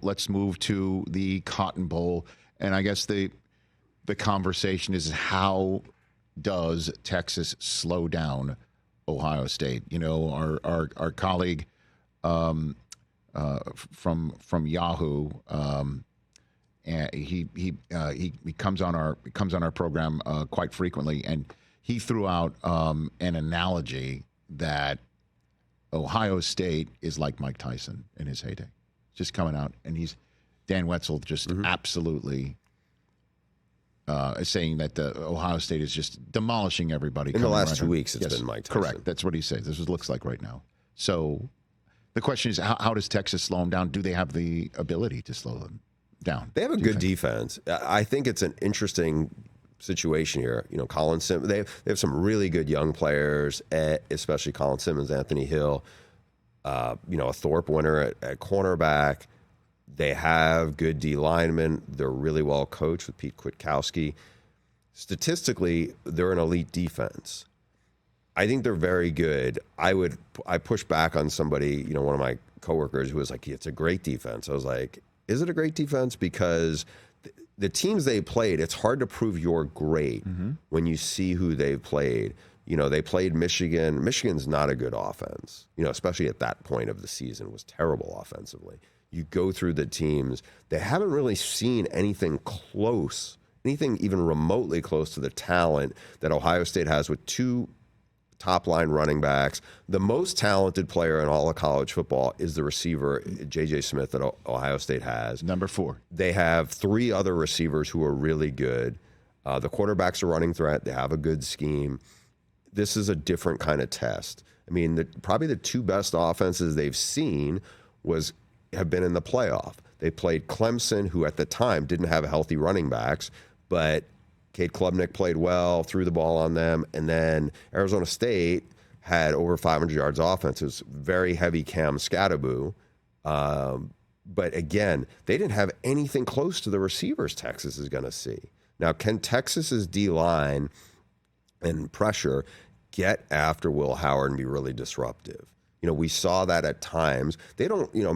let's move to the Cotton Bowl. And I guess the conversation is, how does Texas slow down Ohio State? You know, our colleague from Yahoo, and he comes on our program quite frequently, and he threw out an analogy that Ohio State is like Mike Tyson in his heyday, just coming out, and Dan Wetzel just absolutely saying that the Ohio State is just demolishing everybody. In the last 2 weeks, it's been Mike Tyson. Correct. That's what he says. This is what it looks like right now. So the question is, how does Texas slow them down? Do they have the ability to slow them down? They have a good defense. I think it's an interesting situation here. You know, Colin Simmons, they have some really good young players, especially Colin Simmons, Anthony Hill, you know, a Thorpe winner at cornerback. They have good D linemen. They're really well coached with Pete Kwiatkowski. Statistically, they're an elite defense. I think they're very good. I push back on somebody, you know, one of my coworkers who was like, it's a great defense. I was like, is it a great defense? Because the teams they played, it's hard to prove you're great when you see who they've played. You know, they played Michigan. Michigan's not a good offense, you know, especially at that point of the season, was terrible offensively. You go through the teams, they haven't really seen anything close, anything even remotely close to the talent that Ohio State has with two top-line running backs. The most talented player in all of college football is the receiver, J.J. Smith, that Ohio State has. Number 4. They have 3 other receivers who are really good. The quarterback's a running threat. They have a good scheme. This is a different kind of test. I mean, probably the 2 best offenses they've seen have been in the playoff. They played Clemson, who at the time didn't have healthy running backs, but Cade Klubnik played well, threw the ball on them, and then Arizona State had over 500 yards offense. It was very heavy Cam Scatteraboo. But again, they didn't have anything close to the receivers Texas is going to see. Now, can Texas's D-line and pressure get after Will Howard and be really disruptive? You know, we saw that at times. They don't, you know,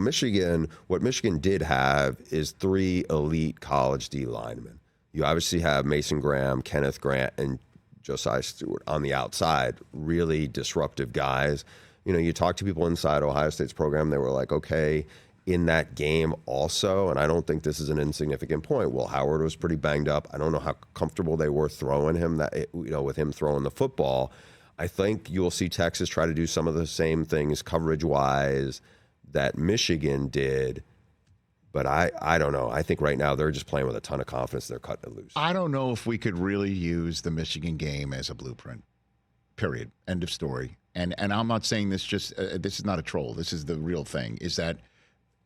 what Michigan did have is 3 elite college D linemen. You obviously have Mason Graham, Kenneth Grant, and Josiah Stewart on the outside, really disruptive guys. You know, you talk to people inside Ohio State's program, they were like, okay, in that game also, and I don't think this is an insignificant point, Will Howard was pretty banged up. I don't know how comfortable they were throwing him, with him throwing the football. I think you'll see Texas try to do some of the same things coverage-wise that Michigan did. But I don't know. I think right now they're just playing with a ton of confidence. They're cutting it loose. I don't know if we could really use the Michigan game as a blueprint, period. End of story. And I'm not saying this this is not a troll. This is the real thing, is that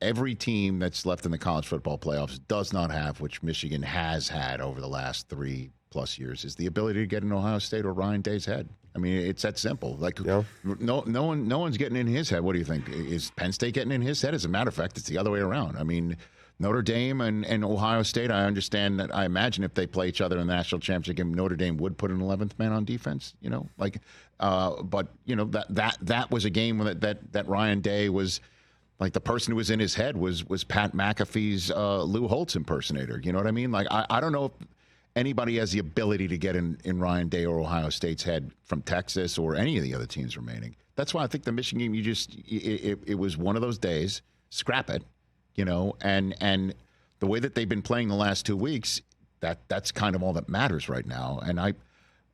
every team that's left in the college football playoffs does not have, which Michigan has had over the last 3+ years, is the ability to get in Ohio State or Ryan Day's head. I mean, it's that simple. Like, no one's getting in his head. What do you think? Is Penn State getting in his head? As a matter of fact, it's the other way around. I mean, Notre Dame and Ohio State, I understand that. I imagine if they play each other in the national championship game, Notre Dame would put an 11th man on defense. You know, like, but you know that was a game that Ryan Day was. Like, the person who was in his head was Pat McAfee's Lou Holtz impersonator. You know what I mean? Like, I don't know if anybody has the ability to get in Ryan Day or Ohio State's head from Texas or any of the other teams remaining. That's why I think the Michigan game, it was one of those days, scrap it, you know, and the way that they've been playing the last 2 weeks, that's kind of all that matters right now. And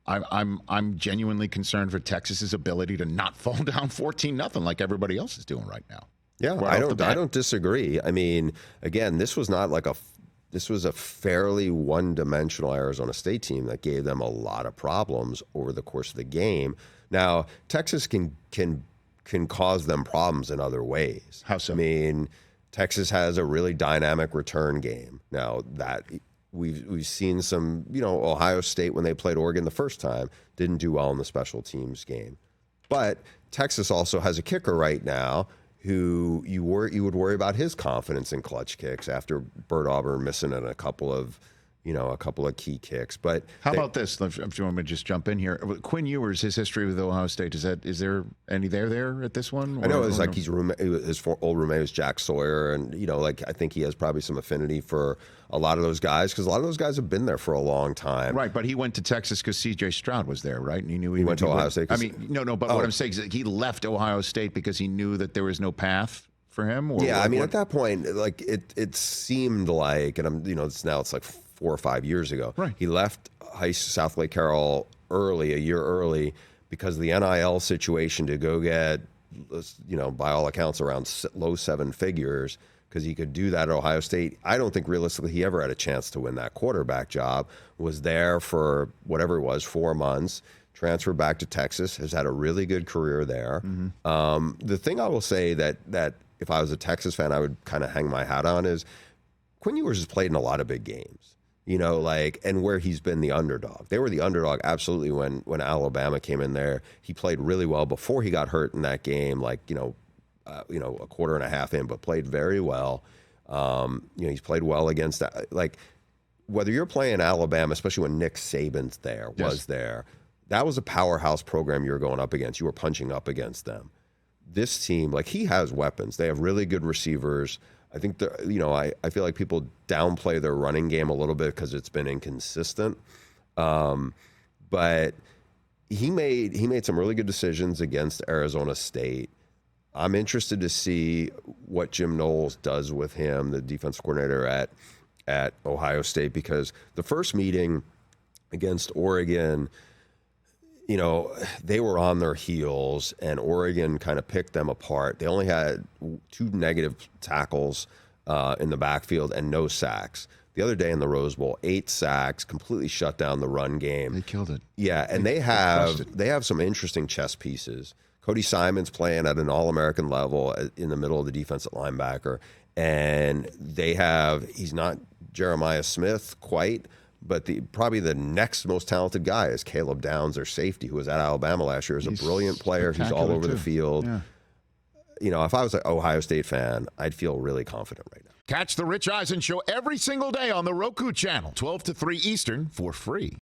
I'm genuinely concerned for Texas's ability to not fall down 14-0 like everybody else is doing right now. Yeah, I don't disagree. I mean, again, this was a fairly one-dimensional Arizona State team that gave them a lot of problems over the course of the game. Now, Texas can cause them problems in other ways. How so? I mean, Texas has a really dynamic return game. Now, that we've seen some, you know, Ohio State, when they played Oregon the first time, didn't do well in the special teams game. But Texas also has a kicker right now who you would worry about his confidence in clutch kicks after Bert Auburn missing in a couple of a couple of key kicks. But how about this? If you want me to just jump in here, Quinn Ewers, his history with Ohio State, is there any there at this one? I know it's like his old roommate was Jack Sawyer, and I think he has probably some affinity for a lot of those guys because a lot of those guys have been there for a long time. Right, but he went to Texas because C.J. Stroud was there, right? And he knew he went to Ohio State. I mean, no, but what I'm saying is that he left Ohio State because he knew that there was no path for him. Or yeah, I mean, at that point, it seemed like, and it's like 4 or 5 years ago. Right. He left South Lake Carroll a year early, because of the NIL situation to go get, by all accounts, around low 7 figures, because he could do that at Ohio State. I don't think realistically he ever had a chance to win that quarterback job. Was there for whatever it was, 4 months, transferred back to Texas, has had a really good career there. Mm-hmm. The thing I will say that if I was a Texas fan, I would kind of hang my hat on is Quinn Ewers has played in a lot of big games. And where he's been the underdog. They were the underdog, absolutely, when Alabama came in there. He played really well before he got hurt in that game, a quarter and a half in, but played very well. He's played well against that. Whether you're playing Alabama, especially when Nick Saban's was there, that was a powerhouse program you were going up against. You were punching up against them. This team, he has weapons. They have really good receivers. I think I feel like people downplay their running game a little bit because it's been inconsistent. But he made some really good decisions against Arizona State. I'm interested to see what Jim Knowles does with him, the defensive coordinator at Ohio State, because the first meeting against Oregon, they were on their heels, and Oregon kind of picked them apart. They only had 2 negative tackles in the backfield and no sacks. The other day in the Rose Bowl, 8 sacks, completely shut down the run game. They killed it. Yeah, and they have some interesting chess pieces. Cody Simon's playing at an All-American level in the middle of the defense at linebacker, and he's not Jeremiah Smith quite, but probably the next most talented guy is Caleb Downs, their safety, who was at Alabama last year. He's a brilliant player. He's all over the field. Yeah. If I was an Ohio State fan, I'd feel really confident right now. Catch the Rich Eisen Show every single day on the Roku channel, 12 to 3 Eastern, for free.